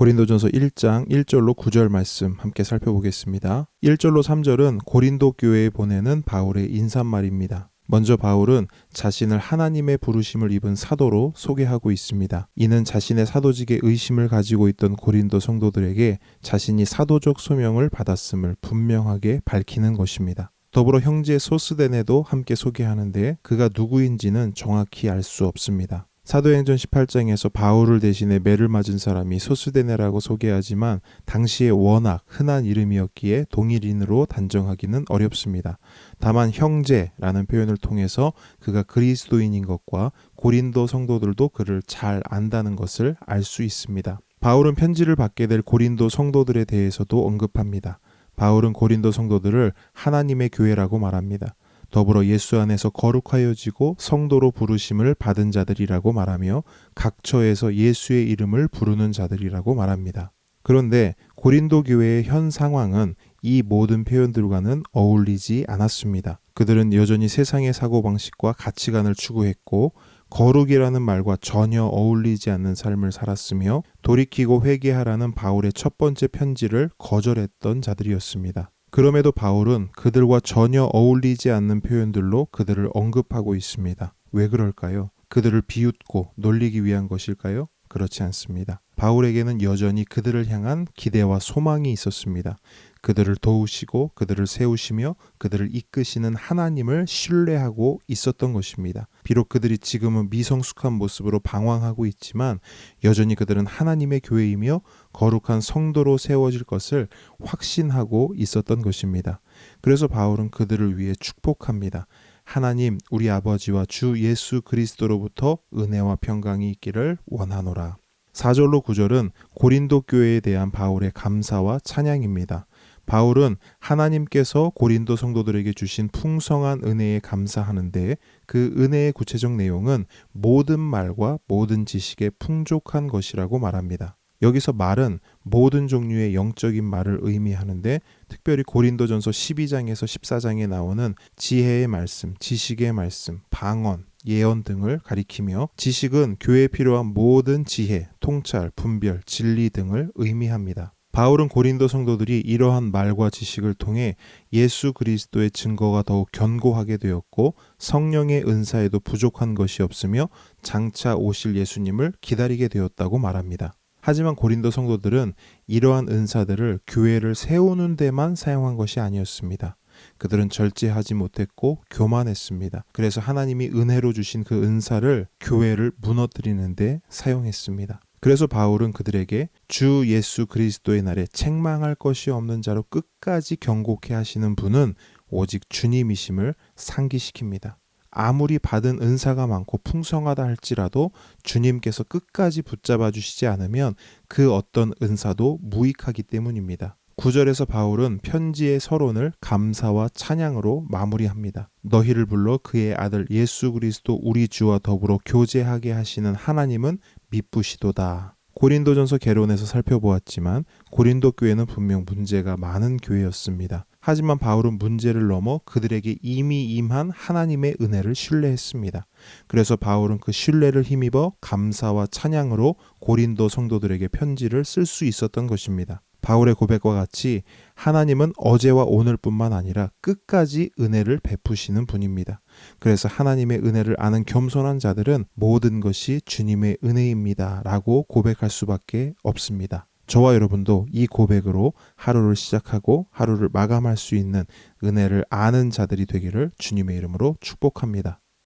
고린도전서 1장 1절로 9절 말씀 함께 살펴보겠습니다. 1절로 3절은 고린도 교회에 보내는 바울의 인사말입니다. 먼저 바울은 자신을 하나님의 부르심을 입은 사도로 소개하고 있습니다. 이는 자신의 사도직에 의심을 가지고 있던 고린도 성도들에게 자신이 사도적 소명을 받았음을 분명하게 밝히는 것입니다. 더불어 형제 소스데네도 함께 소개하는데 그가 누구인지는 정확히 알 수 없습니다. 사도행전 18장에서 바울을 대신해 매를 맞은 사람이 소스데네라고 소개하지만 당시에 워낙 흔한 이름이었기에 동일인으로 단정하기는 어렵습니다. 다만 형제라는 표현을 통해서 그가 그리스도인인 것과 고린도 성도들도 그를 잘 안다는 것을 알 수 있습니다. 바울은 편지를 받게 될 고린도 성도들에 대해서도 언급합니다. 바울은 고린도 성도들을 하나님의 교회라고 말합니다. 더불어 예수 안에서 거룩하여지고 성도로 부르심을 받은 자들이라고 말하며 각처에서 예수의 이름을 부르는 자들이라고 말합니다. 그런데 고린도 교회의 현 상황은 이 모든 표현들과는 어울리지 않았습니다. 그들은 여전히 세상의 사고방식과 가치관을 추구했고 거룩이라는 말과 전혀 어울리지 않는 삶을 살았으며 돌이키고 회개하라는 바울의 첫 번째 편지를 거절했던 자들이었습니다. 그럼에도 바울은 그들과 전혀 어울리지 않는 표현들로 그들을 언급하고 있습니다. 왜 그럴까요? 그들을 비웃고 놀리기 위한 것일까요? 그렇지 않습니다. 바울에게는 여전히 그들을 향한 기대와 소망이 있었습니다. 그들을 도우시고 그들을 세우시며 그들을 이끄시는 하나님을 신뢰하고 있었던 것입니다. 비록 그들이 지금은 미성숙한 모습으로 방황하고 있지만 여전히 그들은 하나님의 교회이며 거룩한 성도로 세워질 것을 확신하고 있었던 것입니다. 그래서 바울은 그들을 위해 축복합니다. 하나님 우리 아버지와 주 예수 그리스도로부터 은혜와 평강이 있기를 원하노라. 4절로 9절은 고린도 교회에 대한 바울의 감사와 찬양입니다. 바울은 하나님께서 고린도 성도들에게 주신 풍성한 은혜에 감사하는데 그 은혜의 구체적 내용은 모든 말과 모든 지식에 풍족한 것이라고 말합니다. 여기서 말은 모든 종류의 영적인 말을 의미하는데 특별히 고린도전서 12장에서 14장에 나오는 지혜의 말씀, 지식의 말씀, 방언, 예언 등을 가리키며 지식은 교회에 필요한 모든 지혜, 통찰, 분별, 진리 등을 의미합니다. 바울은 고린도 성도들이 이러한 말과 지식을 통해 예수 그리스도의 증거가 더욱 견고하게 되었고 성령의 은사에도 부족한 것이 없으며 장차 오실 예수님을 기다리게 되었다고 말합니다. 하지만 고린도 성도들은 이러한 은사들을 교회를 세우는 데만 사용한 것이 아니었습니다. 그들은 절제하지 못했고 교만했습니다. 그래서 하나님이 은혜로 주신 그 은사를 교회를 무너뜨리는 데 사용했습니다. 그래서 바울은 그들에게 주 예수 그리스도의 날에 책망할 것이 없는 자로 끝까지 경고케 하시는 분은 오직 주님이심을 상기시킵니다. 아무리 받은 은사가 많고 풍성하다 할지라도 주님께서 끝까지 붙잡아 주시지 않으면 그 어떤 은사도 무익하기 때문입니다. 9절에서 바울은 편지의 서론을 감사와 찬양으로 마무리합니다. 너희를 불러 그의 아들 예수 그리스도 우리 주와 더불어 교제하게 하시는 하나님은 미쁘시도다. 고린도전서 개론에서 살펴보았지만 고린도 교회는 분명 문제가 많은 교회였습니다. 하지만 바울은 문제를 넘어 그들에게 이미 임한 하나님의 은혜를 신뢰했습니다. 그래서 바울은 그 신뢰를 힘입어 감사와 찬양으로 고린도 성도들에게 편지를 쓸 수 있었던 것입니다. 바울의 고백과 같이 하나님은 어제와 오늘뿐만 아니라 끝까지 은혜를 베푸시는 분입니다. 그래서 하나님의 은혜를 아는 겸손한 자들은 모든 것이 주님의 은혜입니다 라고 고백할 수밖에 없습니다. 저와 여러분도 이 고백으로 하루를 시작하고 하루를 마감할 수 있는 은혜를 아는 자들이 되기를 주님의 이름으로 축복합니다.